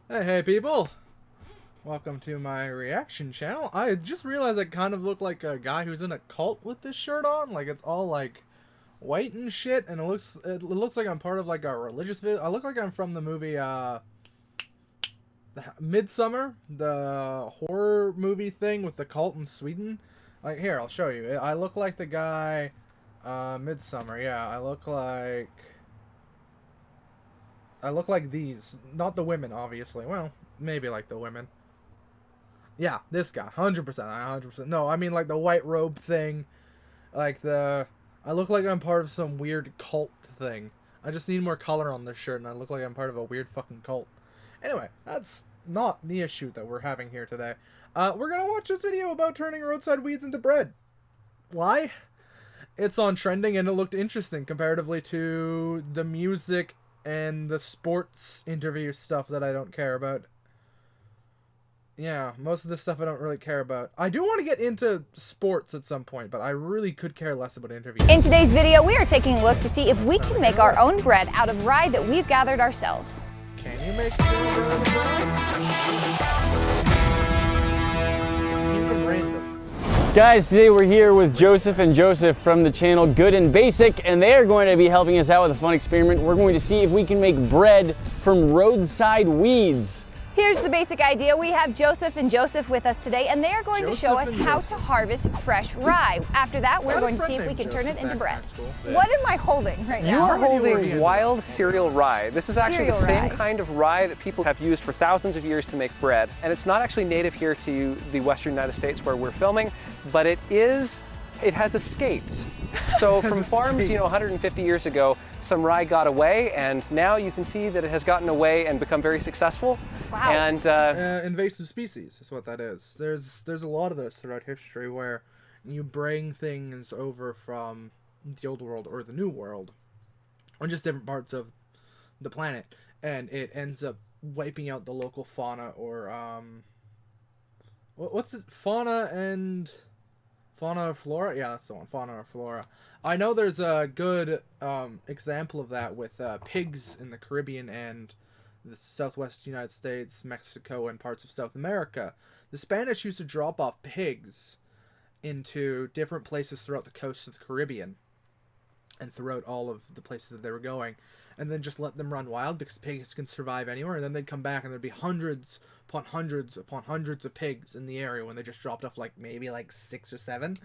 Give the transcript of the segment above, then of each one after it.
Hey people! Welcome to my reaction channel. I just realized I kind of look like a guy who's in a cult with this shirt on. Like it's all like white and shit, and it looks like I'm part of like a religious video. I look like I'm from the movie Midsummer, the horror movie thing with the cult in Sweden. Like here, I'll show you. I look like the guy Midsummer. Yeah, I look like these, not the women, obviously. Well, maybe like the women. Yeah, this guy, 100%, 100%. No, I mean like the white robe thing, like I look like I'm part of some weird cult thing. I just need more color on this shirt, and I look like I'm part of a weird fucking cult. Anyway, that's not the issue that we're having here today. We're gonna watch this video about turning roadside weeds into bread. Why? It's on trending, and it looked interesting comparatively to the music and the sports interview stuff that I don't care about. Yeah, most of this stuff I don't really care about. I do want to get into sports at some point, but I really could care less about interviews. In today's video, we are taking a look to see if we can make our own bread out of rye that we've gathered ourselves. Can you make your own bread out of rye? Keep them random. Guys, today we're here with Joseph and Joseph from the channel Good and Basic, and they are going to be helping us out with a fun experiment. We're going to see if we can make bread from roadside weeds. Here's the basic idea. We have Joseph and Joseph with us today, and they are going to show us how to harvest fresh rye. After that, we're going to see if we can turn it into bread. What am I holding right now? You are holding wild cereal rye. This is actually the same kind of rye that people have used for thousands of years to make bread. And it's not actually native here to the western United States where we're filming, but it has escaped. So from farms, 150 years ago, some rye got away, and now you can see that it has gotten away and become very successful. Wow. And invasive species is what that is. There's a lot of this throughout history where you bring things over from the old world or the new world, or just different parts of the planet, and it ends up wiping out the local fauna or what's it? Fauna or flora? Yeah, that's the one. Fauna or flora. I know there's a good example of that with pigs in the Caribbean and the southwest United States, Mexico, and parts of South America. The Spanish used to drop off pigs into different places throughout the coast of the Caribbean and throughout all of the places that they were going, and then just let them run wild because pigs can survive anywhere, and then they'd come back and there'd be hundreds upon hundreds upon hundreds of pigs in the area when they just dropped off maybe 6 or 7,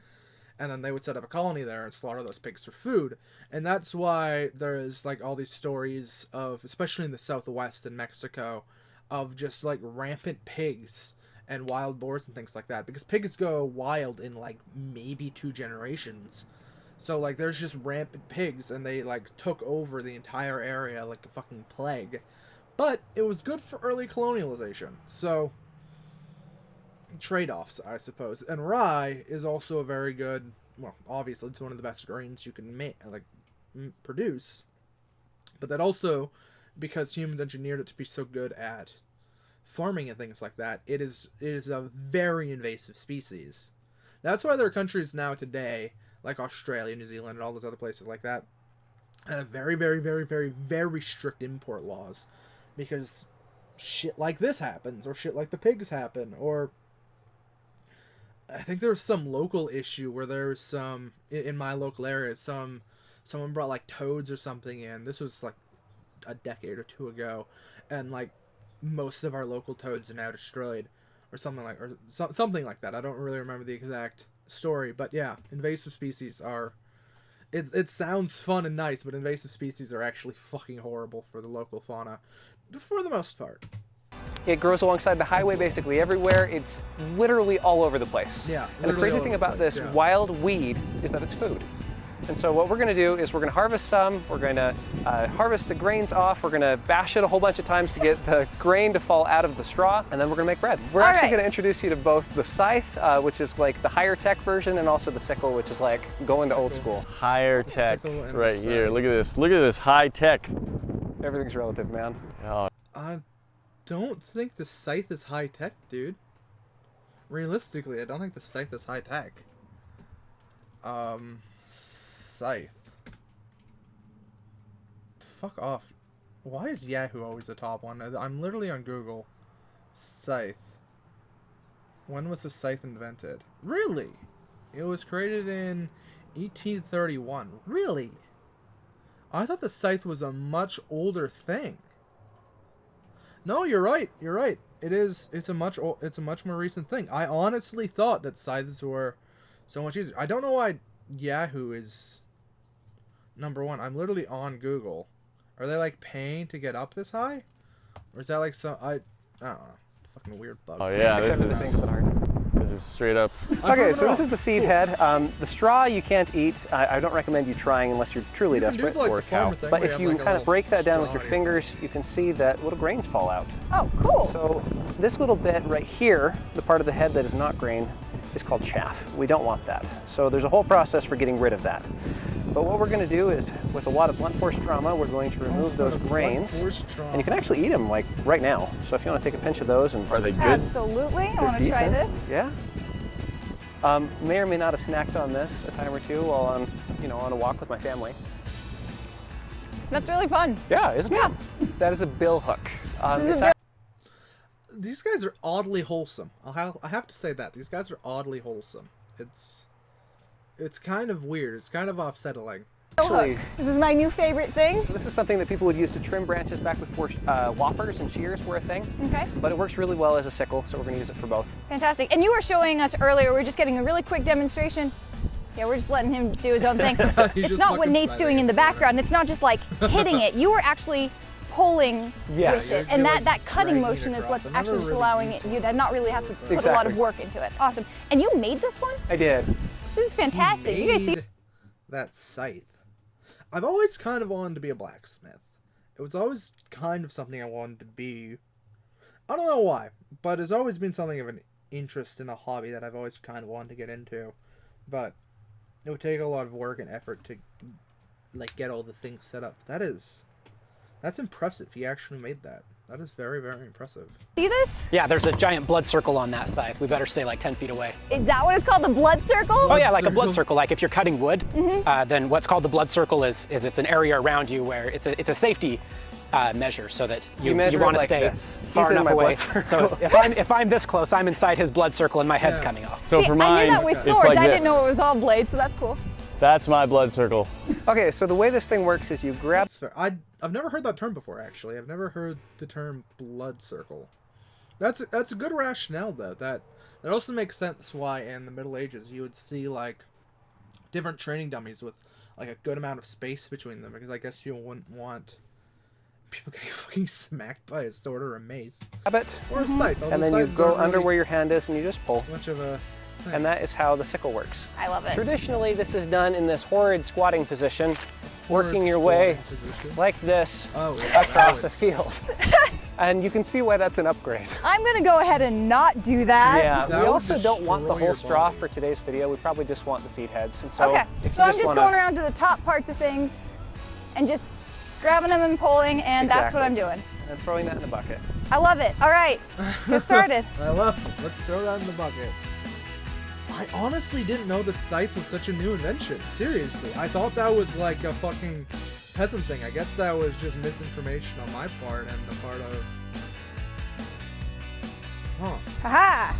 and then they would set up a colony there and slaughter those pigs for food. And that's why there's all these stories of, especially in the southwest in Mexico, of just rampant pigs and wild boars and things like that, because pigs go wild in maybe 2 generations. So, there's just rampant pigs, and they, took over the entire area like a fucking plague. But it was good for early colonialization, so trade-offs, I suppose. And rye is also a very good, well, obviously it's one of the best grains you can produce. But that also, because humans engineered it to be so good at farming and things like that, it is a very invasive species. That's why there are countries now today, like Australia, New Zealand, and all those other places like that, have very, very, very, very, very strict import laws, because shit like this happens, or shit like the pigs happen, or I think there was some local issue where there was some, in my local area, someone brought toads or something in. This was a decade or 2 ago, and most of our local toads are now destroyed, or something like that. I don't really remember the exact story, but yeah, invasive species are, it sounds fun and nice, but invasive species are actually fucking horrible for the local fauna for the most part. it grows alongside the highway basically everywhere. It's literally all over the place. Yeah. And the crazy thing about this wild weed is that it's food. And so what we're going to do is we're going to harvest some, we're going to harvest the grains off, we're going to bash it a whole bunch of times to get the grain to fall out of the straw, and then we're going to make bread. We're actually going to introduce you to both the Scythe, which is like the higher tech version, and also the Sickle, which is like going to old school. Higher tech, right here. Look at this high tech. Everything's relative, man. Oh. I don't think the Scythe is high tech, dude. Realistically, I don't think the Scythe is high tech. Scythe. Fuck off. Why is Yahoo always the top one? I'm literally on Google. Scythe. When was the scythe invented? Really? It was created in 1831. Really? I thought the scythe was a much older thing. No, you're right. You're right. It is. It's a much more recent thing. I honestly thought that scythes were so much easier. I don't know why Yahoo is number one. I'm literally on Google. Are they like paying to get up this high, or is that like some I don't know. Fucking weird bug. Oh yeah, this is straight up. Okay, so this is the seed head. The straw you can't eat. I don't recommend you trying unless you're truly desperate. Like or a cow. But if you kind of break that down with your fingers, you can see that little grains fall out. Oh, cool. So this little bit right here, the part of the head that is not grain, is called chaff. We don't want that. So there's a whole process for getting rid of that. But what we're going to do is, with a lot of blunt force trauma, we're going to remove those grains. And you can actually eat them like right now. So if you want to take a pinch of those and... Are they good? Absolutely. I want to try this. Yeah. May or may not have snacked on this a time or two while on, on a walk with my family. That's really fun. Yeah, isn't it? That is a bill hook. These guys are oddly wholesome. I have to say that. These guys are oddly wholesome. It's kind of weird. It's kind of offsetting. Actually, this is my new favorite thing. This is something that people would use to trim branches back before loppers and shears were a thing. Okay. But it works really well as a sickle, so we're going to use it for both. Fantastic. And you were showing us earlier, we're just getting a really quick demonstration. Yeah, we're just letting him do his own thing. It's not what Nate's doing in the background. It's not just like hitting it. You were actually pulling with it. And that cutting motion is what's actually just allowing you to not really have to put a lot of work into it. Awesome. And you made this one? I did. This is fantastic. You guys see that scythe. I've always kind of wanted to be a blacksmith. It was always kind of something I wanted to be. I don't know why, but it's always been something of an interest and a hobby that I've always kind of wanted to get into. But it would take a lot of work and effort to like get all the things set up. That's impressive. He actually made that. That is very, very impressive. See this? Yeah, there's a giant blood circle on that scythe. We better stay like 10 feet away. Is that what it's called, the blood circle? Oh yeah, like a blood circle. Like if you're cutting wood, then what's called the blood circle is it's an area around you where it's a safety measure so that you want to stay far enough away. So if I'm this close, I'm inside his blood circle and my head's coming off. So for mine, I knew that with swords. like I didn't know it was all blades, so that's cool. That's my blood circle. Okay, so the way this thing works is you grab... I've never heard that term before, actually. I've never heard the term blood circle. That's a good rationale, though. That also makes sense why in the Middle Ages you would see, like, different training dummies with, like, a good amount of space between them. Because I guess you wouldn't want people getting fucking smacked by a sword or a mace. Or a scythe. And then you go under where your hand is and you just pull. Much of a... And that is how the sickle works. I love it. Traditionally, this is done in this horrid squatting position, working your way like this across a field. And you can see why that's an upgrade. I'm gonna go ahead and not do that. Yeah, we also don't want the whole straw for today's video. We probably just want the seed heads. And so, okay, so I'm just going around to the top parts of things and just grabbing them and pulling, and that's what I'm doing. And throwing that in the bucket. I love it. All right, get started. I love it. Let's throw that in the bucket. I honestly didn't know the scythe was such a new invention. Seriously. I thought that was like a fucking peasant thing. I guess that was just misinformation on my part and the part of... Haha!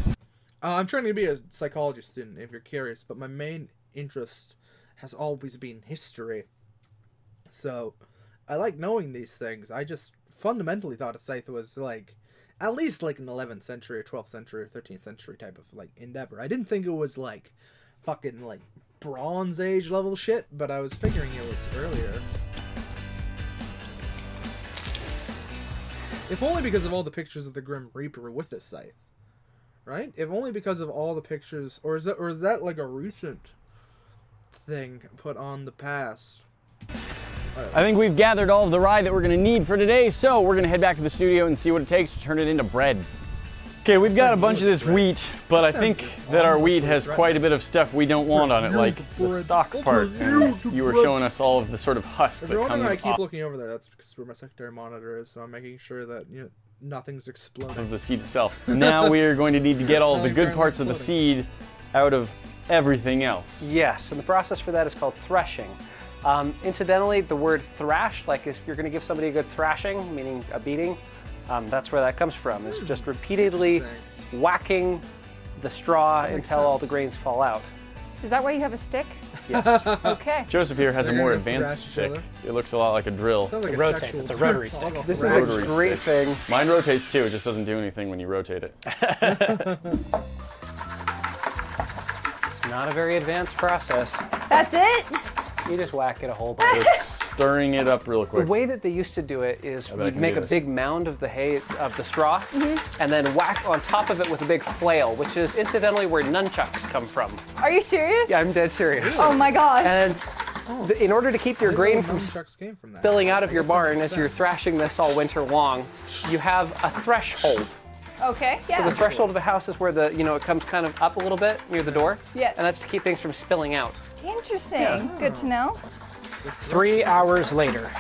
I'm trying to be a psychology student, if you're curious, but my main interest has always been history. So, I like knowing these things. I just fundamentally thought a scythe was like... at least like an 11th century or 12th century or 13th century type of like endeavor. I didn't think it was like fucking like Bronze Age level shit, but I was figuring it was earlier. If only because of all the pictures of the Grim Reaper with this scythe. Right? If only because of all the pictures, or is that like a recent thing put on the past? I think we've gathered all of the rye that we're going to need for today, so we're going to head back to the studio and see what it takes to turn it into bread. Okay, we've got a bunch of this wheat, but I think that our wheat has quite a bit of stuff we don't want on it, like the stalk part, and you were showing us all of the sort of husk that comes off. I keep looking over there, that's because where my secondary monitor is, so I'm making sure that nothing's exploding. Of the seed itself. Now we are going to need to get all of the good parts of the seed out of everything else. Yes, and the process for that is called threshing. Incidentally, the word thrash, like if you're going to give somebody a good thrashing, meaning a beating, that's where that comes from. It's just repeatedly whacking the straw until all the grains fall out. Is that why you have a stick? Yes. Okay. Joseph here has a more advanced stick. It looks a lot like a drill. It rotates. It's a rotary stick. This is a great thing. Mine rotates too. It just doesn't do anything when you rotate it. It's not a very advanced process. That's it? You just whack it a whole bunch. Just stirring it up real quick. The way that they used to do it is we'd make a big mound of the hay, of the straw, and then whack on top of it with a big flail, which is incidentally where nunchucks come from. Are you serious? Yeah, I'm dead serious. Oh my gosh. And in order to keep your grain from spilling out of your barn as you're thrashing this all winter long, you have a threshold. Okay, yeah. So the threshold of a house is where the, it comes kind of up a little bit near the door. Yeah. And that's to keep things from spilling out. Interesting. Yeah. Good to know. 3 hours later.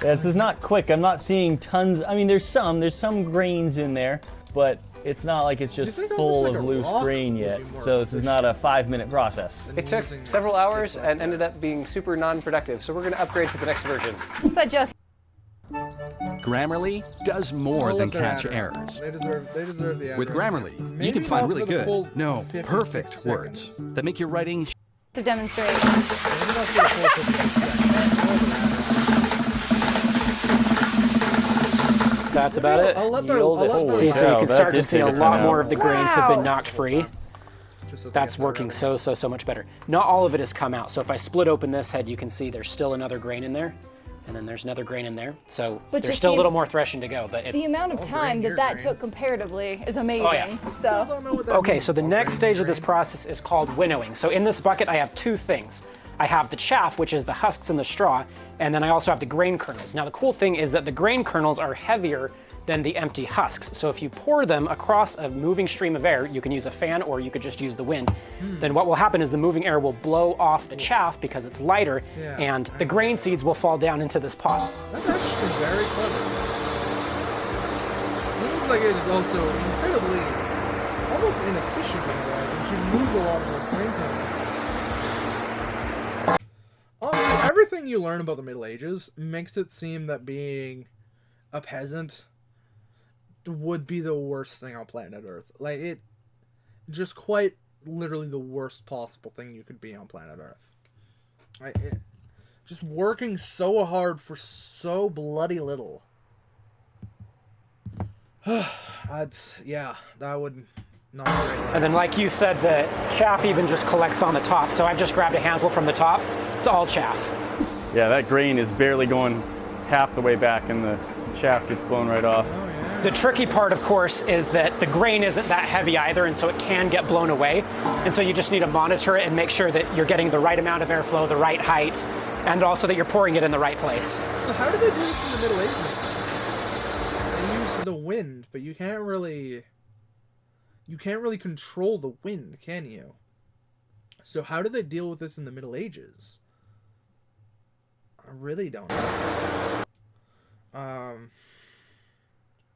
This is not quick. I'm not seeing tons. I mean, there's some grains in there, but it's not like it's just full of loose grain yet. So this is not a 5-minute process. It took several hours and ended up being super non-productive. So we're going to upgrade to the next version. Is that just? Grammarly does more than catch errors. They deserve the With Grammarly, you can find really good, perfect words that make your writing To demonstrate. That's about it. See, so you can start to see a lot more of the grains have been knocked free. That's working so much better. Not all of it has come out. So if I split open this head, you can see there's still another grain in there. And then there's another grain in there. So there's still a little more threshing to go. But the amount of time that took comparatively is amazing. Oh, yeah. So. Okay, so the next stage of this process is called winnowing. So in this bucket, I have 2 things. I have the chaff, which is the husks and the straw, and then I also have the grain kernels. Now the cool thing is that the grain kernels are heavier than the empty husks. So if you pour them across a moving stream of air, you can use a fan or you could just use the wind. Then what will happen is the moving air will blow off the chaff because it's lighter, and the grain seeds will fall down into this pot. That's actually very clever. Seems like it is also incredibly, almost inefficient in a way, and you lose a lot of those grain kernels. Honestly, everything you learn about the Middle Ages makes it seem that being a peasant would be the worst thing on planet Earth. Like, it just quite literally the worst possible thing you could be on planet Earth. Like, just working so hard for so bloody little. That would not be great. And then like you said, the chaff even just collects on the top. So I've just grabbed a handful from the top. It's all chaff. Yeah, that grain is barely going half the way back and the chaff gets blown right off. Oh, yeah. The tricky part, of course, is that the grain isn't that heavy either, and so it can get blown away. And so you just need to monitor it and make sure that you're getting the right amount of airflow, the right height, and also that you're pouring it in the right place. So how did they do this in the Middle Ages? They use the wind, but you can't really control the wind, can you? So how did they deal with this in the Middle Ages? I really don't know.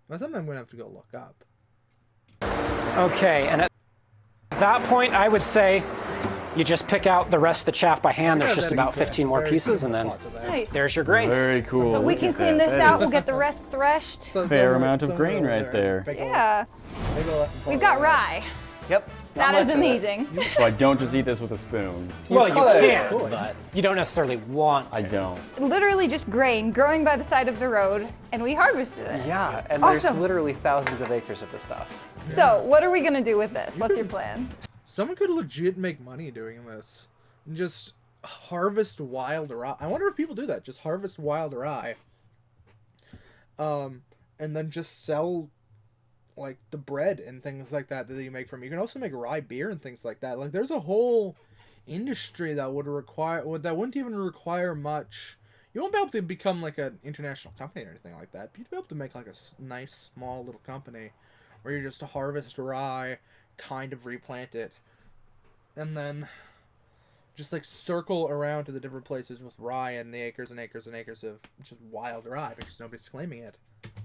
That's something I'm gonna have to go look up. Okay, and at that point, I would say you just pick out the rest of the chaff by hand. There's just about 15 more pieces, and then there's your grain. Very cool. So we can clean this out. We'll get the rest threshed. Fair amount of grain right there. Yeah. We've got rye. Yep. That is amazing. So I don't just eat this with a spoon. Well, you can, but you don't necessarily want to. I don't. Literally just grain growing by the side of the road, and we harvested it. Yeah, and there's literally thousands of acres of this stuff. So what are we gonna do with this? What's your plan? Someone could legit make money doing this. And just harvest wild rye. I wonder if people do that. Just harvest wild rye. And then just sell like the bread and things like that you make from it. You can also make rye beer and things like that. Like there's a whole industry that wouldn't even require much. You won't be able to become like an international company or anything like that. But you'd be able to make like a nice small little company where you just harvest rye, kind of replant it, and then just like circle around to the different places with rye and the acres and acres and acres of just wild rye because nobody's claiming it.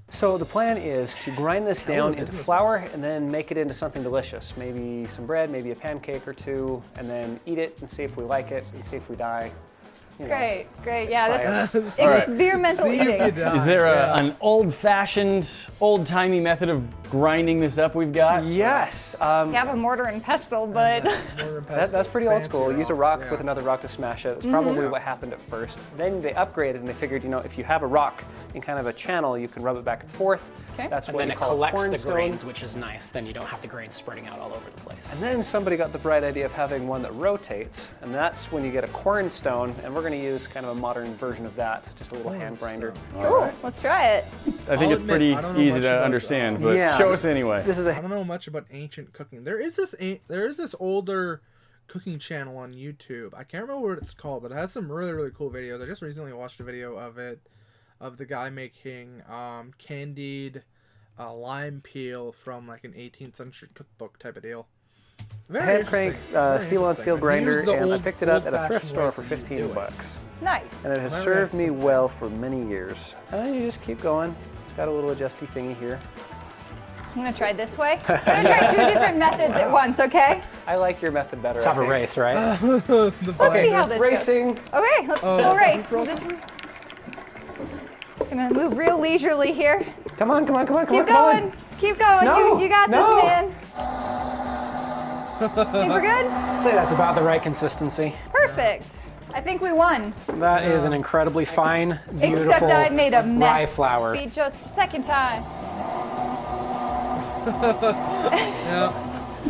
So the plan is to grind this down into flour and then make it into something delicious. Maybe some bread, maybe a pancake or two, and then eat it and see if we like it and see if we die. you know. Great. Yeah, that's Right. experimental eating. Is there an old-fashioned, old-timey method of grinding this up we've got? Yes. You have a mortar and pestle, but That's pretty old school. Use a rock yeah. with another rock to smash it. That's probably what happened at first. Then they upgraded and they figured, if you have a rock in kind of a channel, you can rub it back and forth. Okay. That's And what then you it call collects a the cornstone. grains, which is nice. Then you don't have the grains spreading out all over the place. And then somebody got the bright idea of having one that rotates, and that's when you get a cornstone, and we're going to use kind of a modern version of that, just a little hand grinder. cool. Let's try it. I think it's pretty easy to understand, but show us anyway. This is I don't know much about ancient cooking. There is this older cooking channel on YouTube. I can't remember what it's called, but it has some really cool videos. I just recently watched a video of it, of the guy making candied lime peel from like an 18th century cookbook type of deal. hand crank steel on steel grinder, and I picked it up at a thrift store for ways that $15. Nice. And it has served me well for many years. And then you just keep going. It's got a little adjusty thingy here. I'm gonna try this way. I'm gonna try 2 different methods at once, okay? I like your method better. Let's have a race, right? Let's see how this Racing. goes. Okay, let's go race. Just gonna move real leisurely here. Come on. Keep going. Just keep going. No, You got no. this, man. Think we're good? I'd say that's about the right consistency. Perfect. I think we won. That is an incredibly fine, beautiful Except I made a mess. rye flour. Be just second time.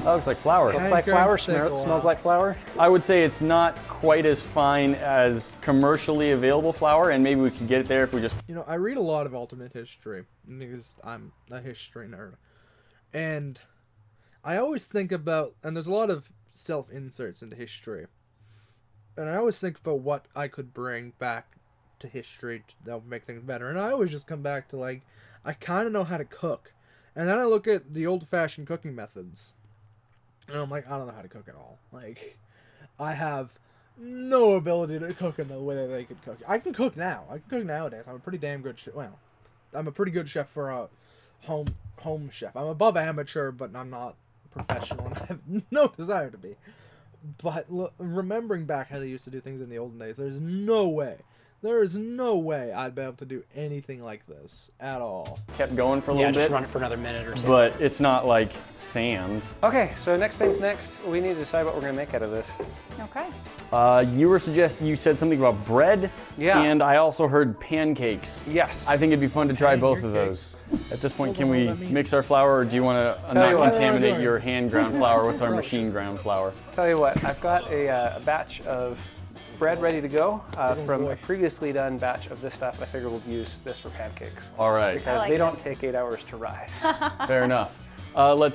That looks like flour. Looks like flour, smells like flour. I would say it's not quite as fine as commercially available flour, and maybe we could get it there if we just... I read a lot of alternate history because I'm a history nerd. And I always think about, and there's a lot of self-inserts into history. And I always think about what I could bring back to history that would make things better. And I always just come back to, like, I kind of know how to cook. And then I look at the old-fashioned cooking methods. And I'm like, I don't know how to cook at all. Like, I have no ability to cook in the way that they could cook. I can cook now. I can cook nowadays. I'm a pretty damn good chef. Well, I'm a pretty good chef for a home chef. I'm above amateur, but I'm not professional, and I have no desire to be. But remembering back how they used to do things in the olden days, there is no way I'd be able to do anything like this at all. Kept going for a Yeah, little just bit, run it for another minute or two. but it's not like sand. Okay, so next thing's next. We need to decide what we're gonna make out of this. Okay. You said something about bread, Yeah. and I also heard pancakes. Yes. I think it'd be fun to try both of those. At this point, can we mix our flour, or do you want to Tell you not what. contaminate your hand ground flour with our machine ground flour? Tell you what, I've got a batch of bread ready to go from a previously done batch of this stuff. I figure we'll use this for pancakes. All right, Because like they it. don't take 8 hours to rise. fair enough.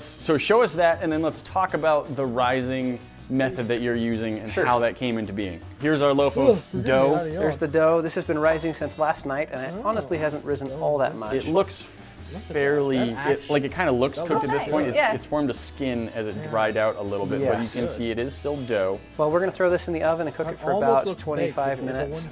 So show us that, and then let's talk about the rising method that you're using and how that came into being. Here's our loaf of dough. There's the dough. This has been rising since last night, and it honestly hasn't risen all that much. It looks fairly, it kind of looks cooked at this point. Yeah. It's formed a skin as it dried out a little bit, but you can see it is still dough. Well, we're going to throw this in the oven and cook it for about 25 minutes.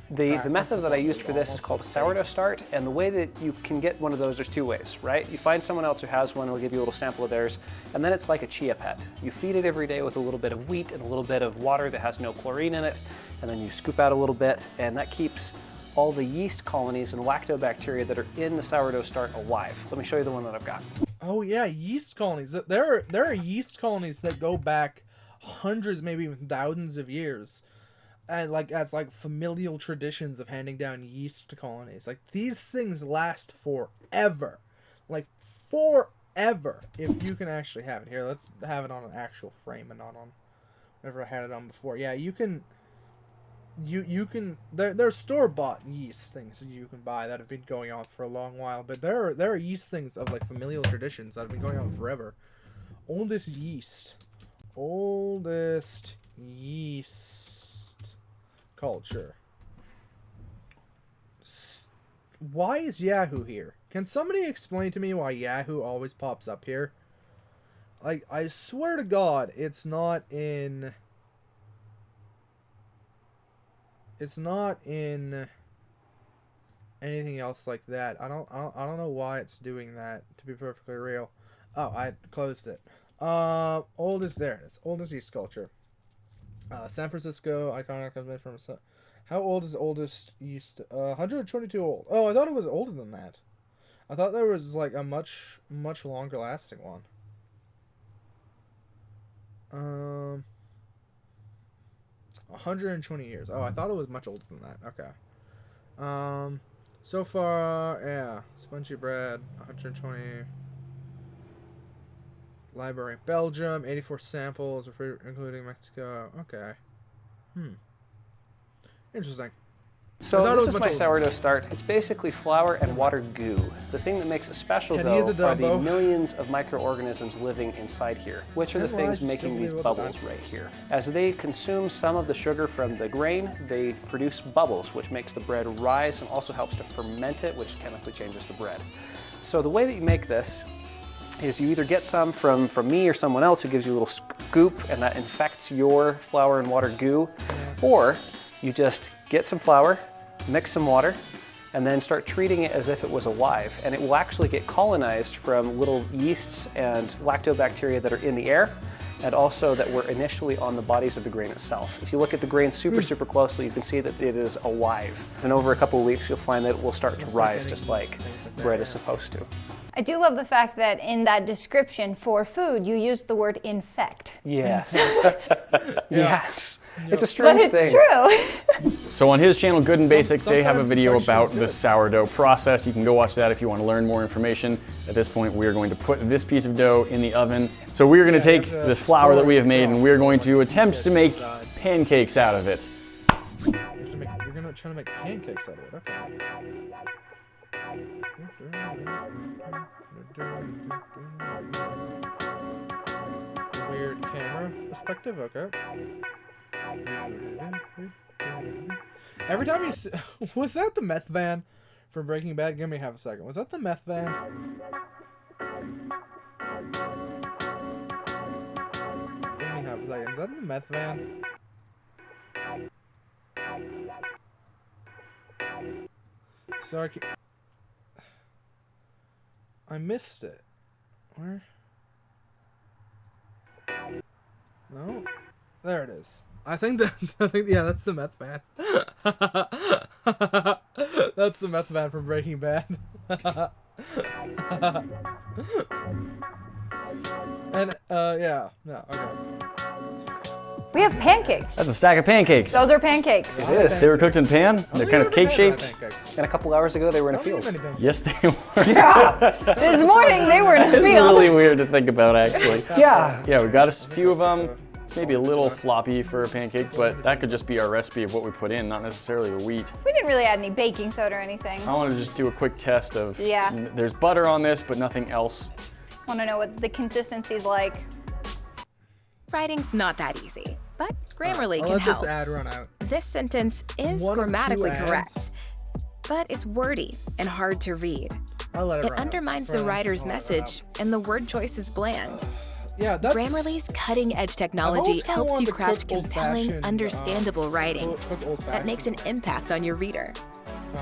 The method that I used for this is called a sourdough start, and the way that you can get one of those, there's 2 ways, right? You find someone else who has one, we'll give you a little sample of theirs, and then it's like a chia pet. You feed it every day with a little bit of wheat and a little bit of water that has no chlorine in it, and then you scoop out a little bit, and that keeps all the yeast colonies and lactobacteria that are in the sourdough start alive. Let me show you the one that I've got. Oh yeah, yeast colonies. There are yeast colonies that go back hundreds, maybe even thousands of years. And that's familial traditions of handing down yeast colonies. Like, these things last forever. Like, forever. If you can actually have it. Here, let's have it on an actual frame and not on whatever I had it on before. Yeah, you can... You can... There's store-bought yeast things that you can buy that have been going on for a long while. But there are yeast things of, familial traditions that have been going on forever. Oldest yeast culture. Why is Yahoo here? Can somebody explain to me why Yahoo always pops up here? Like, I swear to God, it's not in anything else like that. I don't know why it's doing that, to be perfectly real. Oh, I closed it. Oldest yeast culture. San Francisco, iconic. I've made from. How old is the oldest yeast? 122 old. Oh, I thought it was older than that. I thought there was like a much longer lasting one. 120 years. Oh, I thought it was much older than that. Okay. So far, yeah, spongy bread, 120. Library, Belgium, 84 samples, including Mexico. Okay. Interesting. So this is my sourdough start. It's basically flour and water goo. The thing that makes it special, though, are the millions of microorganisms living inside here, which are the things making these bubbles right here. As they consume some of the sugar from the grain, they produce bubbles, which makes the bread rise and also helps to ferment it, which chemically changes the bread. So the way that you make this is you either get some from me or someone else who gives you a little scoop and that infects your flour and water goo, or you just get some flour, mix some water, and then start treating it as if it was alive. And it will actually get colonized from little yeasts and lactobacteria that are in the air, and also that were initially on the bodies of the grain itself. If you look at the grain super closely, you can see that it is alive. And over a couple of weeks, you'll find that it will start to rise just like bread is supposed to. I do love the fact that in that description for food, you used the word infect. Yes. Yes. It's a strange thing. But it's true. So on his channel, Good and Basic, they have a video about the sourdough process. You can go watch that if you want to learn more information. At this point, we are going to put this piece of dough in the oven. So we are going to take this flour that we have made and we are going to attempt to make pancakes out of it. You're going to try to make pancakes out of it, okay. Weird camera perspective, okay. Every time you see, was that the meth van from Breaking Bad? Give me half a second. Was that the meth van? Give me half a second. Is that the meth van? Sorry. I missed it. Where? No. There it is. I think yeah, that's the meth van. That's the meth van from Breaking Bad. And yeah, okay. We have pancakes. That's a stack of pancakes. Those are pancakes. It is. They were cooked in pan. They're kind of cake-shaped. And a couple hours ago, they were in a field. Yes, they were. Yeah. This morning, they were in a field. It's really weird to think about, actually. Yeah. Yeah, we got a few of them. It's maybe a little floppy for a pancake, but that could just be our recipe of what we put in, not necessarily the wheat. We didn't really add any baking soda or anything. I want to just do a quick test of, yeah. There's butter on this, but nothing else. Want to know what the consistency's like. Writing's not that easy, but Grammarly can help. This ad run out. This sentence is grammatically correct, but it's wordy and hard to read. It undermines the writer's message, and the word choice is bland. Yeah, that's... Grammarly's cutting-edge technology helps you craft compelling, understandable writing that makes an impact on your reader.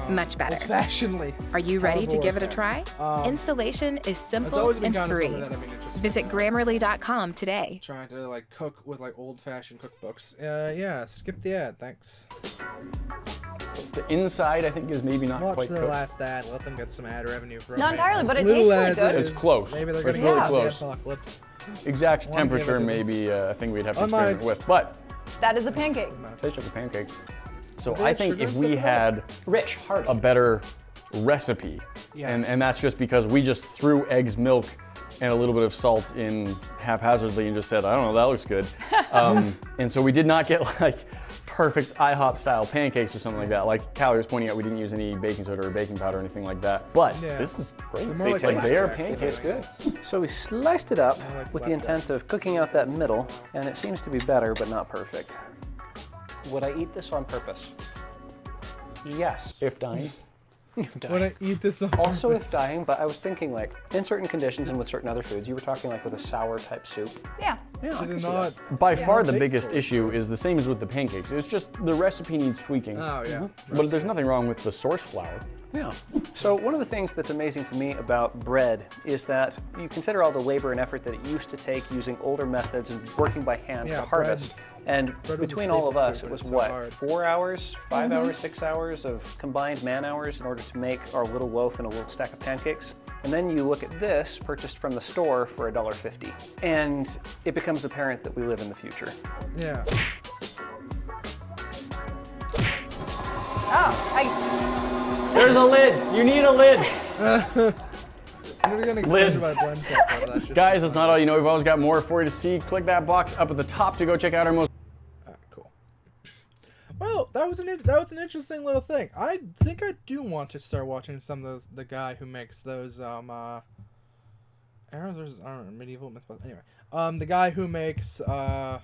Much better. Old-fashionedly. Are you ready to give it a try? Installation is simple and free. Visit Grammarly.com today. Trying to like cook with like old-fashioned cookbooks. Yeah, skip the ad, thanks. The inside, I think, is maybe not quite cooked. Watch the last ad. Let them get some ad revenue from it. Not entirely, but it tastes really good. It's close. Maybe they're it's gonna really close. Apocalypse. Exact temperature, maybe a thing we'd have to experiment with, but that is a pancake. Tastes like a pancake. So I think if we had rich, hearty, a better recipe, and that's just because we just threw eggs, milk, and a little bit of salt in haphazardly and just said, I don't know, that looks good. And so we did not get like perfect IHOP style pancakes or something like that. Like Callie was pointing out, we didn't use any baking soda or baking powder or anything like that. But this is great. They are pancakes. Good. So we sliced it up with the intent of cooking out that middle, and it seems to be better, but not perfect. Would I eat this on purpose? Yes. If dying. Would I eat this on purpose? Also if dying, but I was thinking like, in certain conditions and with certain other foods, you were talking like with a sour type soup. Yeah. Yeah, By far the biggest issue is the same as with the pancakes. It's just the recipe needs tweaking. Oh, yeah. But there's nothing wrong with the source flour. Yeah. So one of the things that's amazing to me about bread is that you consider all the labor and effort that it used to take using older methods and working by hand to harvest. And between all of us, it was what, 4 hours, 5 hours, 6 hours of combined man hours in order to make our little loaf and a little stack of pancakes. And then you look at this, purchased from the store for $1.50. And it becomes apparent that we live in the future. Yeah. Oh, There's a lid. You need a lid. Lid. Guys, that's not all you know. We've always got more for you to see. Click that box up at the top to go check out our most. Cool. Well, that was an interesting little thing. I think I do want to start watching some of the guy who makes those arrows versus medieval myth. Anyway, the guy who makes the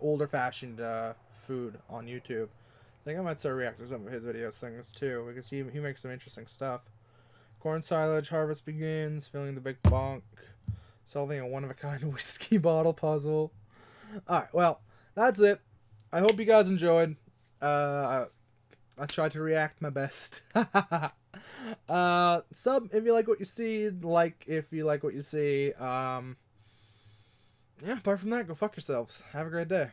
older fashioned food on YouTube. I think I might start reacting to some of his things too, because he makes some interesting stuff. Corn silage harvest begins, filling the big bunk, solving a one-of-a-kind whiskey bottle puzzle. Alright, well, that's it. I hope you guys enjoyed. I tried to react my best. Sub if you like what you see, like if you like what you see. Yeah, apart from that, go fuck yourselves. Have a great day.